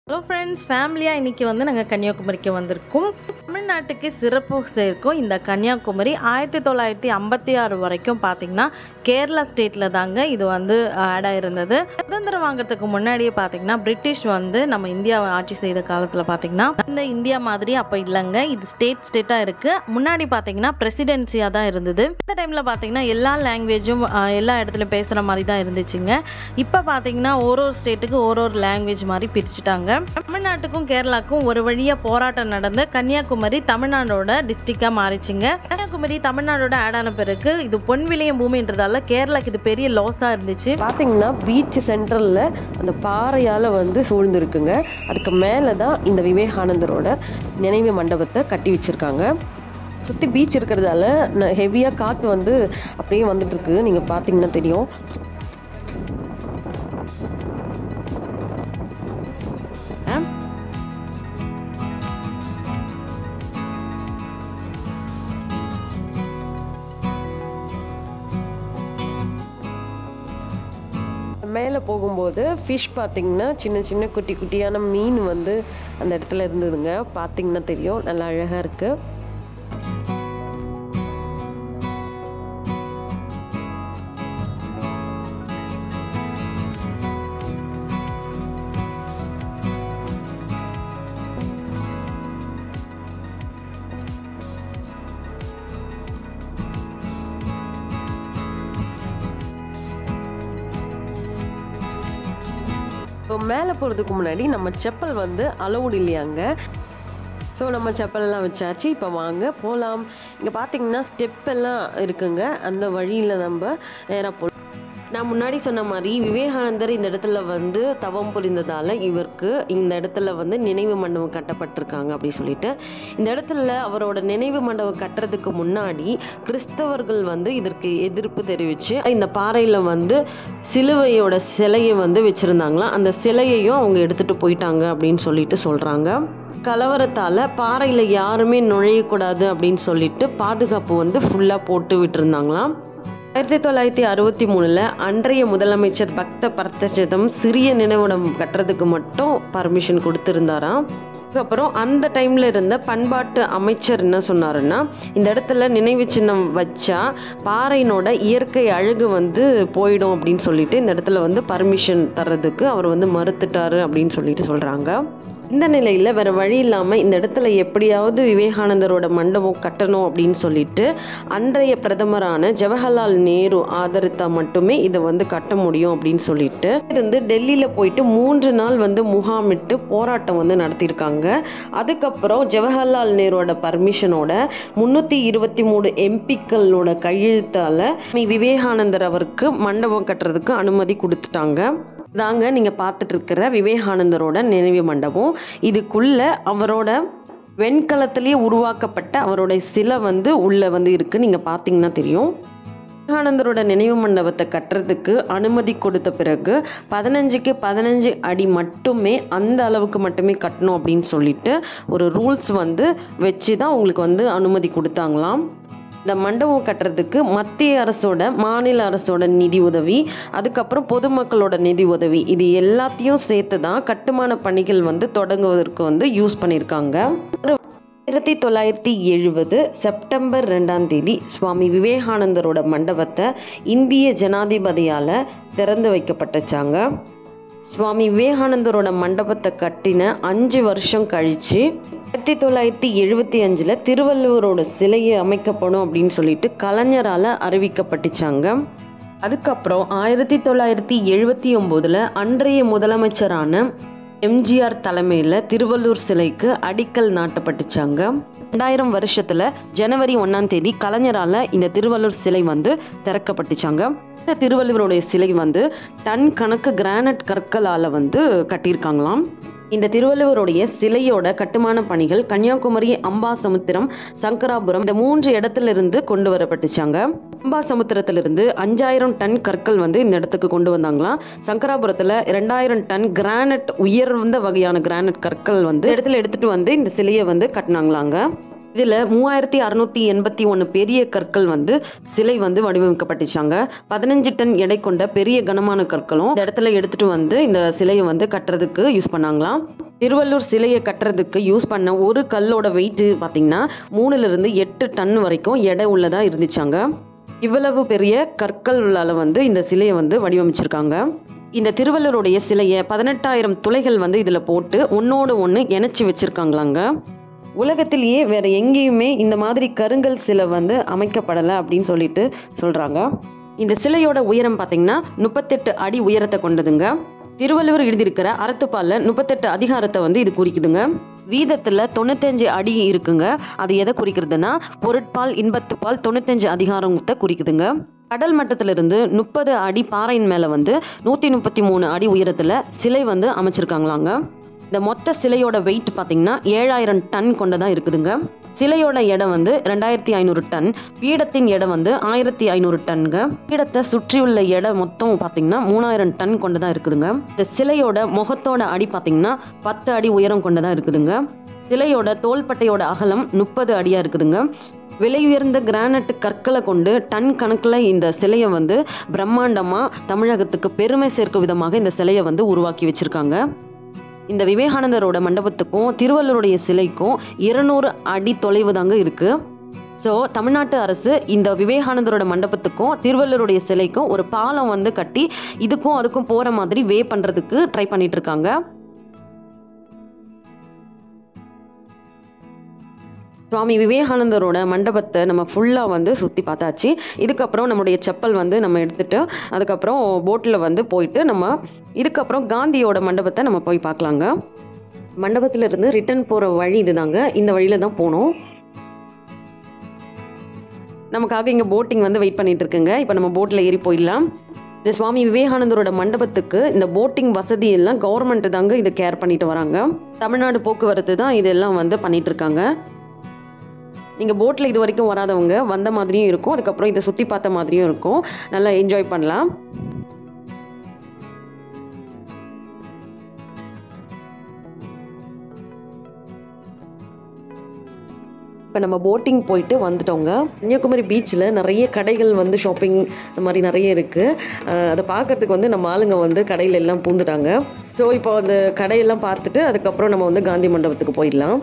Hello friends, ஃபேமிலியாக இன்றைக்கி நாங்கள் கன்னியாகுமரிக்கு வந்திருக்கோம். தமிழ்நாட்டுக்கு சிறப்பு சேர்க்கும் இந்த கன்னியாகுமரி 1956 வரைக்கும் பார்த்திங்கன்னா கேரளா ஸ்டேட்டில் தாங்க இது ஆட் ஆகிருந்தது. சுதந்திரம் வாங்கிறதுக்கு முன்னாடியே பார்த்திங்கன்னா பிரிட்டிஷ் நம்ம இந்தியாவை ஆட்சி செய்த காலத்தில் பார்த்திங்கன்னா இந்த இந்தியா மாதிரி அப்போ இல்லைங்க, இது ஸ்டேட்டாக இருக்குது. முன்னாடி பார்த்திங்கன்னா பிரசிடென்சியாக தான் இருந்தது. இந்த டைமில் பார்த்திங்கன்னா எல்லா லாங்குவேஜும் எல்லா இடத்துலையும் பேசுகிற மாதிரி தான் இருந்துச்சுங்க. இப்போ பார்த்திங்கன்னா ஒரு ஸ்டேட்டுக்கு ஒரு லாங்குவேஜ் மாதிரி பிரிச்சுட்டாங்க. தமிழ்நாட்டுக்கும் கேரளாவுக்கும் ஒரு வழியாக போராட்டம் நடந்து கன்னியாகுமரி தமிழ்நாடோட டிஸ்ட்ரிக்டாக மாறிச்சுங்க. கன்னியாகுமரி தமிழ்நாடோட ஆட் ஆன பிறகு இது பொன்விளையம் பூமின்றதால கேரளாக்கு இது பெரிய லாஸாக இருந்துச்சு. பார்த்தீங்கன்னா பீச் சென்ட்ரலில் அந்த பாறையால் சூழ்ந்துருக்குங்க. அதுக்கு மேலே தான் இந்த விவேகானந்தரோட நினைவு மண்டபத்தை கட்டி வச்சுருக்காங்க. சுற்றி பீச் இருக்கிறதால ஹெவியாக காற்று அப்படியே வந்துட்டுருக்கு. நீங்கள் பார்த்தீங்கன்னா தெரியும். மேலே போகும்போது ஃபிஷ் பார்த்திங்கன்னா சின்ன சின்ன குட்டி குட்டியான மீன் அந்த இடத்துல இருந்ததுங்க. பார்த்திங்கன்னா தெரியும், நல்லா அழகாக இருக்குது. இப்போ மேலே போகிறதுக்கு முன்னாடி நம்ம செப்பல் அலௌடு இல்லையாங்க. ஸோ நம்ம செப்பல்லாம் வச்சாச்சு. இப்போ வாங்க போகலாம். இங்கே பார்த்தீங்கன்னா ஸ்டெப் எல்லாம் இருக்குங்க. அந்த வழியில் நம்ம நேராக போகலாம். நான் முன்னாடி சொன்ன மாதிரி விவேகானந்தர் இந்த இடத்துல தவம் புரிந்ததால் இவருக்கு இந்த இடத்துல நினைவு மண்டபம் கட்டப்பட்டிருக்காங்க அப்படி சொல்லிட்டு. இந்த இடத்துல அவரோட நினைவு மண்டபம் கட்டுறதுக்கு முன்னாடி கிறிஸ்தவர்கள் இதற்கு எதிர்ப்பு தெரிவித்து இந்த பாறையில் சிலுவையோட சிலையை வச்சுருந்தாங்களாம். அந்த சிலையையும் அவங்க எடுத்துகிட்டு போயிட்டாங்க அப்படின்னு சொல்லிட்டு சொல்கிறாங்க. கலவரத்தால் பாறையில் யாருமே நுழையக்கூடாது அப்படின்னு சொல்லிட்டு பாதுகாப்பு ஃபுல்லாக போட்டு விட்டுருந்தாங்களாம். 1963 அன்றைய முதலமைச்சர் பக்த பர்தஜதம் சிறிய நினைவிடம் கட்டுறதுக்கு மட்டும் பர்மிஷன் கொடுத்துருந்தாராம். அதுக்கப்புறம் அந்த டைமில் இருந்த பண்பாட்டு அமைச்சர் என்ன சொன்னாருன்னா, இந்த இடத்துல நினைவு சின்னம் வச்சா பாறையினோட இயற்கை அழகு போயிடும் அப்படின்னு சொல்லிட்டு இந்த இடத்துல பர்மிஷன் தர்றதுக்கு அவர் மறுத்துட்டாரு அப்படின்னு சொல்லிட்டு சொல்கிறாங்க. இந்த நிலையில் வேறு வழி இல்லாமல் இந்த இடத்துல எப்படியாவது விவேகானந்தரோட மண்டபம் கட்டணும் அப்படின்னு சொல்லிட்டு அன்றைய பிரதமரான ஜவஹர்லால் நேரு ஆதரித்தா மட்டுமே இதை கட்ட முடியும் அப்படின்னு சொல்லிட்டு டெல்லியில் போயிட்டு 3 நாள் முகாமிட்டு போராட்டம் நடத்தியிருக்காங்க. அதுக்கப்புறம் ஜவஹர்லால் நேருவோட பர்மிஷனோட 323 எம்பிக்களோட கையெழுத்தால் விவேகானந்தர் அவருக்கு மண்டபம் கட்டுறதுக்கு அனுமதி கொடுத்துட்டாங்க. தாங்க நீங்கள் பார்த்துட்டு இருக்கிற விவேகானந்தரோட நினைவு மண்டபம். இதுக்குள்ள அவரோட வெண்கலத்திலேயே உருவாக்கப்பட்ட அவரோட சிலை உள்ள இருக்குது. நீங்கள் பார்த்தீங்கன்னா தெரியும். விவேகானந்தரோட நினைவு மண்டபத்தை கட்டுறதுக்கு அனுமதி கொடுத்த பிறகு 15க்கு 15 அடி மட்டுமே, அந்த அளவுக்கு மட்டுமே கட்டணும் அப்படின்னு சொல்லிட்டு ஒரு ரூல்ஸ் வச்சு தான் உங்களுக்கு அனுமதி கொடுத்தாங்களாம். இந்த மண்டபம் கட்டுறதுக்கு மத்திய அரசோட மாநில அரசோட நிதி உதவி, அதுக்கப்புறம் பொதுமக்களோட நிதி உதவி, இது எல்லாத்தையும் சேர்த்து தான் கட்டுமான பணிகள் தொடங்குவதற்கு யூஸ் பண்ணியிருக்காங்க. 1970 செப்டம்பர் 2ஆம் தேதி சுவாமி விவேகானந்தரோட மண்டபத்தை இந்திய ஜனாதிபதியால் திறந்து வைக்கப்பட்டுச்சாங்க. சுவாமி விவேகானந்தரோட மண்டபத்தை கட்டின 5 வருஷம் கழித்து 1975 திருவள்ளுவரோட சிலையை அமைக்கப்படும் அப்படின்னு சொல்லிட்டு கலைஞரால் அறிவிக்கப்பட்டுச்சாங்க. அதுக்கப்புறம் 1979 அன்றைய முதலமைச்சரான எம்ஜிஆர் தலைமையில் திருவள்ளூர் சிலைக்கு அடிக்கல் நாட்டப்பட்டுச்சாங்க. 2000 வருஷத்தில் ஜனவரி 1ஆம் தேதி கலைஞரால் இந்த திருவள்ளூர் சிலை திறக்கப்பட்டுச்சாங்க. இந்த திருவள்ளுவருடைய சிலை டன் கணக்கு கிரானைட் கற்களால் கட்டியிருக்காங்களாம். இந்த திருவள்ளுவருடைய சிலையோட கட்டுமான பணிகள் கன்னியாகுமரி, அம்பாசமுத்திரம், சங்கராபுரம் இந்த 3 இடத்திலிருந்து கொண்டு வரப்பட்டுச்சாங்க. அம்பாசமுத்திரத்திலிருந்து 5000 டன் கற்கள் இந்த இடத்துக்கு கொண்டு வந்தாங்களாம். சங்கராபுரத்தில் 2000 டன் கிரானைட், உயர்ந்த வகையான கிரானைட் கற்கள் இடத்துல எடுத்துட்டு இந்த சிலையை கட்டினாங்களாங்க. இதில் 3681 பெரிய கற்கள் வந்து சிலை வந்து வடிவமைக்கப்பட்டுச்சாங்க. 15 டன் எடை கொண்ட பெரிய கனமான கற்களும் இந்த இடத்துல எடுத்துட்டு வந்து இந்த சிலையை வந்து கட்டுறதுக்கு யூஸ் பண்ணாங்களாம். திருவள்ளூர் சிலையை கட்டுறதுக்கு யூஸ் பண்ண ஒரு கல்லோட வெயிட் பார்த்தீங்கன்னா 3லிருந்து 8 டன் வரைக்கும் எடை உள்ளதாக இருந்துச்சாங்க. இவ்வளவு பெரிய கற்களால் வந்து இந்த சிலையை வந்து வடிவமைச்சிருக்காங்க. இந்த திருவள்ளுவருடைய சிலையை 18,000 துளைகள் வந்து இதில் போட்டு ஒன்றோடு ஒன்று இணைச்சி வச்சுருக்காங்களாங்க. உலகத்திலேயே வேறு எங்கேயுமே இந்த மாதிரி கருங்கல் சிலை வந்து அமைக்கப்படலை அப்படின்னு சொல்லிட்டு சொல்கிறாங்க. இந்த சிலையோட உயரம் பார்த்திங்கன்னா 38 அடி உயரத்தை கொண்டதுங்க. திருவள்ளுவர் எழுதியிருக்கிற அறத்துப்பாலில் 38 அதிகாரத்தை வந்து இது குறிக்குதுங்க. வீதத்தில் 95 அடி இருக்குங்க. அது எதை குறிக்கிறதுனா பொருட்பால் இன்பத்துப்பால் 95 அதிகாரத்தை குறிக்குதுங்க. கடல் மட்டத்திலிருந்து 30 அடி பாறையின் மேலே வந்து 133 அடி உயரத்தில் சிலை வந்து அமைச்சிருக்காங்களாங்க. இந்த மொத்த சிலையோட வெயிட் பார்த்தீங்கன்னா 7000 டன் கொண்டதாக இருக்குதுங்க. சிலையோட எடை வந்து 2500 டன், பீடத்தின் எடை வந்து 1500 டன்ங்க. பீடத்தை சுற்றியுள்ள எடை மொத்தம் பார்த்தீங்கன்னா 3000 டன் கொண்டதாக இருக்குதுங்க. இந்த சிலையோட முகத்தோட அடி பார்த்தீங்கன்னா 10 அடி உயரம் கொண்டதாக இருக்குதுங்க. சிலையோட தோள்பட்டையோட அகலம் 30 அடியாக இருக்குதுங்க. விலை உயர்ந்த கிரானைட் கற்களை கொண்டு டன் கணக்கில் இந்த சிலையை வந்து பிரம்மாண்டமாக தமிழகத்துக்கு பெருமை சேர்க்கும் விதமாக இந்த சிலையை வந்து உருவாக்கி வச்சுருக்காங்க. இந்த விவேகானந்தரோட மண்டபத்துக்கும் திருவள்ளுவருடைய சிலைக்கும் 200 அடி தொலைவு தாங்க இருக்குது. ஸோ தமிழ்நாட்டு அரசு இந்த விவேகானந்தரோட மண்டபத்துக்கும் திருவள்ளுவருடைய சிலைக்கும் ஒரு பாலம் வந்து கட்டி இதுக்கும் அதுக்கும் போகிற மாதிரி வே பண்ணுறதுக்கு ட்ரை பண்ணிட்டு இருக்காங்க. சுவாமி விவேகானந்தரோட மண்டபத்தை நம்ம ஃபுல்லாக வந்து சுற்றி பார்த்தாச்சு. இதுக்கப்புறம் நம்முடைய செப்பல் வந்து நம்ம எடுத்துகிட்டு அதுக்கப்புறம் போட்டில் வந்து போயிட்டு நம்ம இதுக்கப்புறம் காந்தியோட மண்டபத்தை நம்ம போய் பார்க்கலாங்க. மண்டபத்திலிருந்து ரிட்டர்ன் போகிற வழி இதுதாங்க. இந்த வழியில் தான் போகணும். நமக்காக இங்கே போட்டிங் வந்து வெயிட் பண்ணிட்டு இருக்குங்க. இப்போ நம்ம போட்டில் ஏறி போயிடலாம். இந்த சுவாமி விவேகானந்தரோட மண்டபத்துக்கு இந்த போட்டிங் வசதி எல்லாம் கவர்மெண்ட் தாங்க இதை கேர் பண்ணிட்டு வராங்க. தமிழ்நாடு போக்குவரத்து தான் இதெல்லாம் வந்து பண்ணிட்டு இருக்காங்க. நீங்கள் போட்டில் இது வரைக்கும் வராதவங்க வந்த மாதிரியும் இருக்கும், அதுக்கப்புறம் இதை சுற்றி பார்த்த மாதிரியும் இருக்கும். நல்லா என்ஜாய் பண்ணலாம். இப்போ நம்ம போட்டிங் போயிட்டு வந்துட்டோங்க. கன்னியாகுமரி பீச்சில் நிறைய கடைகள் வந்து ஷாப்பிங் இந்த மாதிரி நிறைய இருக்குது. அதை பார்க்கறதுக்கு வந்து நம்ம ஆளுங்க வந்து கடையில் எல்லாம் பூந்துட்டாங்க. ஸோ இப்போ அந்த கடையெல்லாம் பார்த்துட்டு அதுக்கப்புறம் நம்ம வந்து காந்தி மண்டபத்துக்கு போயிடலாம்.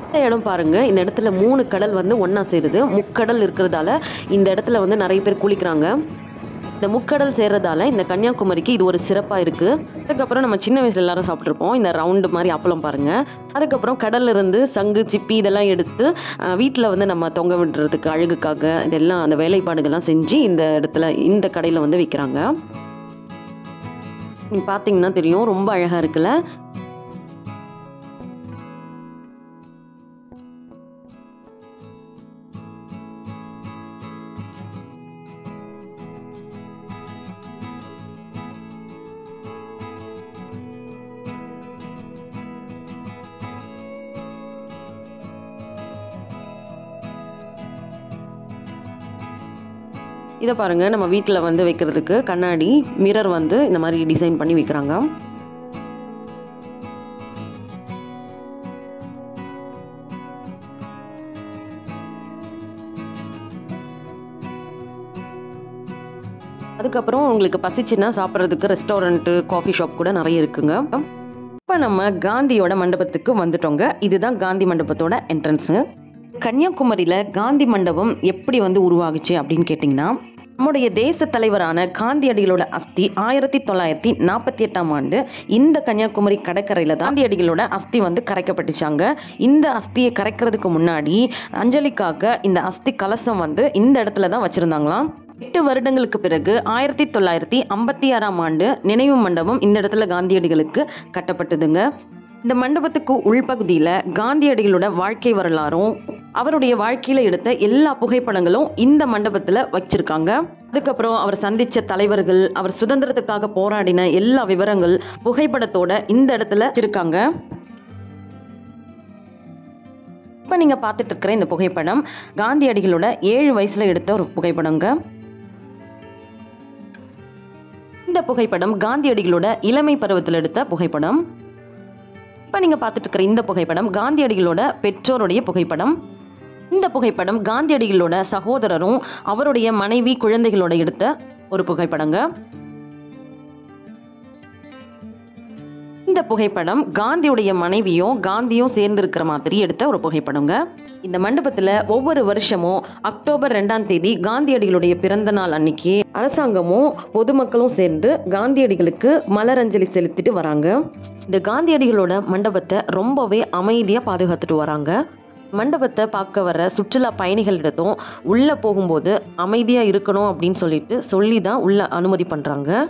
இந்த இடம் பாருங்க. இந்த இடத்துல 3 கடல் வந்து ஒன்றா சேருது. முக்கடல் இருக்கிறதால இந்த இடத்துல வந்து நிறைய பேர் குளிக்கிறாங்க. இந்த முக்கடல் சேர்றதால இந்த கன்னியாகுமரிக்கு இது ஒரு சிறப்பாக இருக்குது. அதுக்கப்புறம் நம்ம சின்ன வயசுல எல்லாரும் சாப்பிட்ருப்போம் இந்த ரவுண்டு மாதிரி அப்பளம் பாருங்கள். அதுக்கப்புறம் கடல்ல இருந்து சங்கு சிப்பி இதெல்லாம் எடுத்து வீட்டில் வந்து நம்ம தொங்க விடுறதுக்கு அழகுக்காக இதெல்லாம் அந்த வேலைப்பாடுகள்லாம் செஞ்சு இந்த இடத்துல இந்த கடையில் வந்து விற்கிறாங்க. நீங்கள் பார்த்தீங்கன்னா தெரியும், ரொம்ப அழகாக இருக்குல்ல. இதை பாருங்கள், நம்ம வீட்டில் வந்து வைக்கிறதுக்கு கண்ணாடி மிரர் வந்து இந்த மாதிரி டிசைன் பண்ணி வைக்கிறாங்க. அதுக்கப்புறம் உங்களுக்கு பசிச்சுன்னா சாப்பிட்றதுக்கு ரெஸ்டாரண்ட்டு காஃபி ஷாப் கூட நிறைய இருக்குங்க. இப்போ நம்ம காந்தியோட மண்டபத்துக்கு வந்துட்டோங்க. இதுதான் காந்தி மண்டபத்தோட என்ட்ரன்ஸு. கன்னியாகுமரியில் காந்தி மண்டபம் எப்படி வந்து உருவாகுச்சு அப்படின்னு கேட்டிங்கன்னா, நம்முடைய தேச தலைவரான காந்தியடிகளோட அஸ்தி 1948ஆம் ஆண்டு இந்த கன்னியாகுமரி கடற்கரையில் தான் காந்தியடிகளோட அஸ்தி வந்து கரைக்கப்பட்டுச்சாங்க. இந்த அஸ்தியை கரைக்கிறதுக்கு முன்னாடி அஞ்சலிக்காக இந்த அஸ்தி கலசம் வந்து இந்த இடத்துல தான் வச்சுருந்தாங்களாம். 8 வருடங்களுக்கு பிறகு 1956ஆம் ஆண்டு நினைவு மண்டபம் இந்த இடத்துல காந்தியடிகளுக்கு கட்டப்பட்டதுங்க. இந்த மண்டபத்துக்கு உள்பகுதியில் காந்தியடிகளோட வாழ்க்கை வரலாறும் அவருடைய வாழ்க்கையில் எடுத்த எல்லா புகைப்படங்களும் இந்த மண்டபத்தில் வச்சிருக்காங்க. அதுக்கப்புறம் அவர் சந்தித்த தலைவர்கள், அவர் சுதந்திரத்துக்காக போராடின எல்லா விவரங்கள் புகைப்படத்தோட இந்த இடத்துல வச்சிருக்காங்க. இப்போ நீங்கள் பார்த்துட்டு இருக்கிற இந்த புகைப்படம் காந்தியடிகளோட 7 வயசில் எடுத்த ஒரு புகைப்படங்க. இந்த புகைப்படம் காந்தியடிகளோட இளமை பருவத்தில் எடுத்த புகைப்படம். இப்போ நீங்கள் பார்த்துட்டு இருக்கிற இந்த புகைப்படம் காந்தியடிகளோட பெற்றோருடைய புகைப்படம். இந்த புகைப்படம் காந்தியடிகளோட சகோதரரும் அவருடைய மனைவி குழந்தைகளோட எடுத்த ஒரு புகைப்படங்க. இந்த புகைப்படம் காந்தியுடைய மனைவியும் காந்தியும் சேர்ந்து இருக்கிற மாதிரி எடுத்த ஒரு புகைப்படங்க. இந்த மண்டபத்தில் ஒவ்வொரு வருஷமும் அக்டோபர் 2ஆம் தேதி காந்தியடிகளுடைய பிறந்த நாள் அன்னைக்கு அரசாங்கமும் பொதுமக்களும் சேர்ந்து காந்தியடிகளுக்கு மலரஞ்சலி செலுத்திட்டு வராங்க. இந்த காந்தியடிகளோட மண்டபத்தை ரொம்பவே அமைதியாக பாதுகாத்துட்டு வராங்க. மண்டபத்தை பார்க்க வர சுற்றுலா பயணிகளிடத்தும் உள்ளே போகும்போது அமைதியாக இருக்கணும் அப்படின்னு சொல்லி தான் உள்ள அனுமதி பண்ணுறாங்க.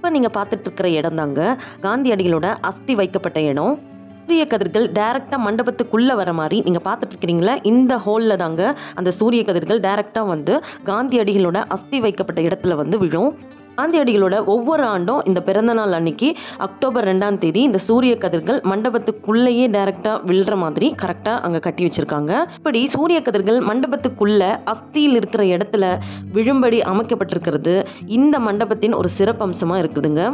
இப்போ நீங்கள் பார்த்துட்டு இருக்கிற இடம் தாங்க காந்தியடிகளோட அஸ்தி வைக்கப்பட்ட இடம். சூரிய கதிர்கள் டைரெக்டாக மண்டபத்துக்குள்ளே வர மாதிரி நீங்கள் பார்த்துட்டு இருக்கிறீங்களா, இந்த ஹோலில் தாங்க அந்த சூரிய கதிர்கள் டைரெக்டாக வந்து காந்தியடிகளோட அஸ்தி வைக்கப்பட்ட இடத்துல வந்து விழும். காந்தியடிகளோட ஒவ்வொரு ஆண்டும் இந்த பிறந்தநாள் அன்னைக்கு அக்டோபர் 2ஆம் தேதி இந்த சூரிய கதிர்கள் மண்டபத்துக்குள்ளேயே டைரெக்டாக விழுற மாதிரி கரெக்டாக அங்கே கட்டி வச்சுருக்காங்க. இப்படி சூரிய கதிர்கள் மண்டபத்துக்குள்ள அஸ்தியில் இருக்கிற இடத்துல விழும்படி அமைக்கப்பட்டிருக்கிறது இந்த மண்டபத்தின் ஒரு சிறப்பம்சமாக இருக்குதுங்க.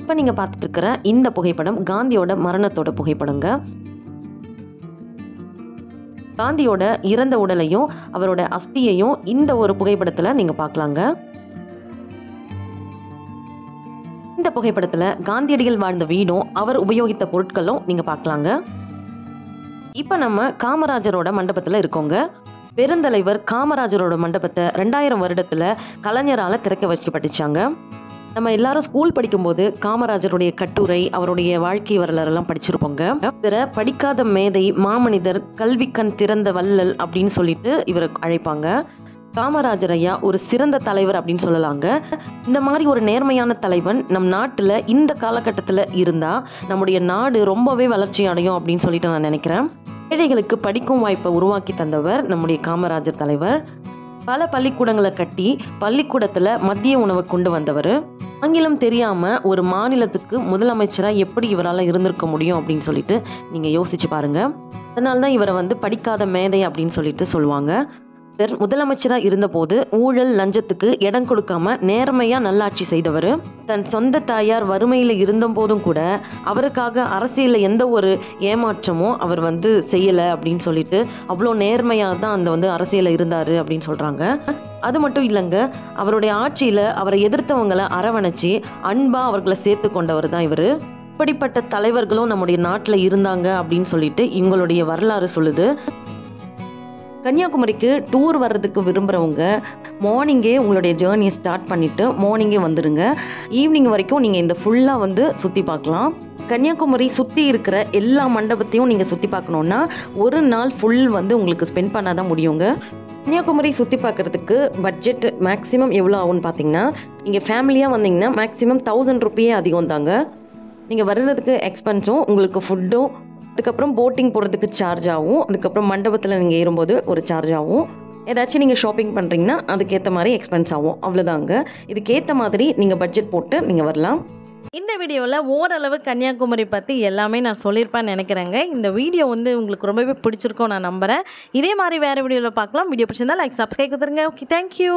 இப்போ நீங்கள் பார்த்துட்டு இருக்கிற இந்த புகைப்படம் காந்தியோட மரணத்தோட புகைப்படங்க. காந்தியோட இறந்த உடலையும் அவரோட அஸ்தியையும் இந்த ஒரு புகைப்படத்தில் நீங்கள் பார்க்கலாங்க. இந்த புகைப்படத்தில் காந்தியடிகள் வாழ்ந்த வீடும் அவர் உபயோகித்த பொருட்களும் நீங்கள் பார்க்கலாங்க. இப்போ நம்ம காமராஜரோட மண்டபத்தில் இருக்கோங்க. பெருந்தலைவர் காமராஜரோட மண்டபத்தை 2000 வருடத்தில் கலைஞரால் திறக்க வைக்கப்பட்டுச்சாங்க. நம்ம எல்லாரும் ஸ்கூல் படிக்கும்போது காமராஜருடைய கட்டுரை, அவருடைய வாழ்க்கை வரலாறெல்லாம் படிச்சிருப்போங்க. இவரை படிக்காத மேதை, மாமனிதர், கல்விக்கண் திறந்த வள்ளல் அப்படின்னு சொல்லிட்டு இவரை அழைப்பாங்க. காமராஜர் ஐயா ஒரு சிறந்த தலைவர் அப்படின்னு சொல்லலாங்க. இந்த மாதிரி ஒரு நேர்மையான தலைவன் நம் நாட்டில் இந்த காலகட்டத்தில் இருந்தால் நம்முடைய நாடு ரொம்பவே வளர்ச்சி அடையும் அப்படின்னு சொல்லிட்டு நான் நினைக்கிறேன். ஏழைகளுக்கு படிக்கும் வாய்ப்பை உருவாக்கி தந்தவர் நம்முடைய காமராஜர் தலைவர். பல பள்ளிக்கூடங்களை கட்டி பள்ளிக்கூடத்தில் மதிய உணவை கொண்டு வந்தவர். ஆங்கிலம் தெரியாமல் ஒரு மாநிலத்துக்கு முதலமைச்சராக எப்படி இவரால் இருந்திருக்க முடியும் அப்படின்னு சொல்லிட்டு நீங்கள் யோசிச்சு பாருங்க. அதனால தான் இவரை வந்து படிக்காத மேதை அப்படின்னு சொல்லிட்டு சொல்லுவாங்க. முதலமைச்சராக இருந்தபோது ஊழல் லஞ்சத்துக்கு இடம் கொடுக்காம நேர்மையாக நல்லாட்சி செய்தவர். தன் சொந்த தாயார் வறுமையில் இருந்த போதும் கூட அவருக்காக அரசியலில் எந்த ஒரு ஏமாற்றமும் அவர் வந்து செய்யலை அப்படின்னு சொல்லிட்டு அவ்வளோ நேர்மையாக தான் அந்த அரசியலில் இருந்தார் அப்படின்னு சொல்கிறாங்க. அது மட்டும் இல்லைங்க, அவருடைய ஆட்சியில் அவரை எதிர்த்தவங்களை அரவணைச்சி அன்பாக அவர்களை சேர்த்து கொண்டவர் தான் இவர். இப்படிப்பட்ட தலைவர்களும் நம்முடைய நாட்டில் இருந்தாங்க அப்படின்னு சொல்லிட்டு இவங்களுடைய வரலாறு சொல்லுது. கன்னியாகுமரிக்கு டூர் வர்றதுக்கு விரும்புகிறவங்க மார்னிங்கே உங்களுடைய ஜேர்னியை ஸ்டார்ட் பண்ணிவிட்டு மார்னிங்கே வந்துடுங்க. ஈவினிங் வரைக்கும் நீங்கள் இந்த ஃபுல்லாக வந்து சுற்றி பார்க்கலாம். கன்னியாகுமரி சுற்றி இருக்கிற எல்லா மண்டபத்தையும் நீங்கள் சுற்றி பார்க்கணுன்னா ஒரு நாள் ஃபுல் வந்து உங்களுக்கு ஸ்பெண்ட் பண்ணால் தான் முடியுங்க. கன்னியாகுமரி சுற்றி பார்க்குறதுக்கு பட்ஜெட் மேக்ஸிமம் எவ்வளோ ஆகும்னு பார்த்தீங்கன்னா, நீங்கள் ஃபேமிலியாக வந்தீங்கன்னா மேக்ஸிமம் 1000 ரூபாயே அதிகம் தாங்க. நீங்கள் வர்றதுக்கு எக்ஸ்பென்ஸும் உங்களுக்கு ஃபுட்டும், அதுக்கப்புறம் போட்டிங் போகிறதுக்கு சார்ஜ் ஆகும், அதுக்கப்புறம் மண்டபத்தில் நீங்கள் ஏறும்போது ஒரு சார்ஜ் ஆகும். ஏதாச்சும் நீங்கள் ஷாப்பிங் பண்ணுறீங்கன்னா அதுக்கேற்ற மாதிரி எக்ஸ்பென்ஸ் ஆகும். அவ்வளோதாங்க. இதுக்கேற்ற மாதிரி நீங்கள் பட்ஜெட் போட்டு நீங்கள் வரலாம். இந்த வீடியோவில் ஓரளவு கன்னியாகுமரி பற்றி எல்லாமே நான் சொல்லியிருப்பேன்னு நினைக்கிறேங்க. இந்த வீடியோ வந்து உங்களுக்கு ரொம்பவே பிடிச்சிருக்கோம் நான் நம்புகிறேன். இதே மாதிரி வேறு வீடியோவில் பார்க்கலாம். வீடியோ பிடிச்சிருந்தா லைக், சப்ஸ்கிரைப் கொடுத்துருங்க. Okay, thank you.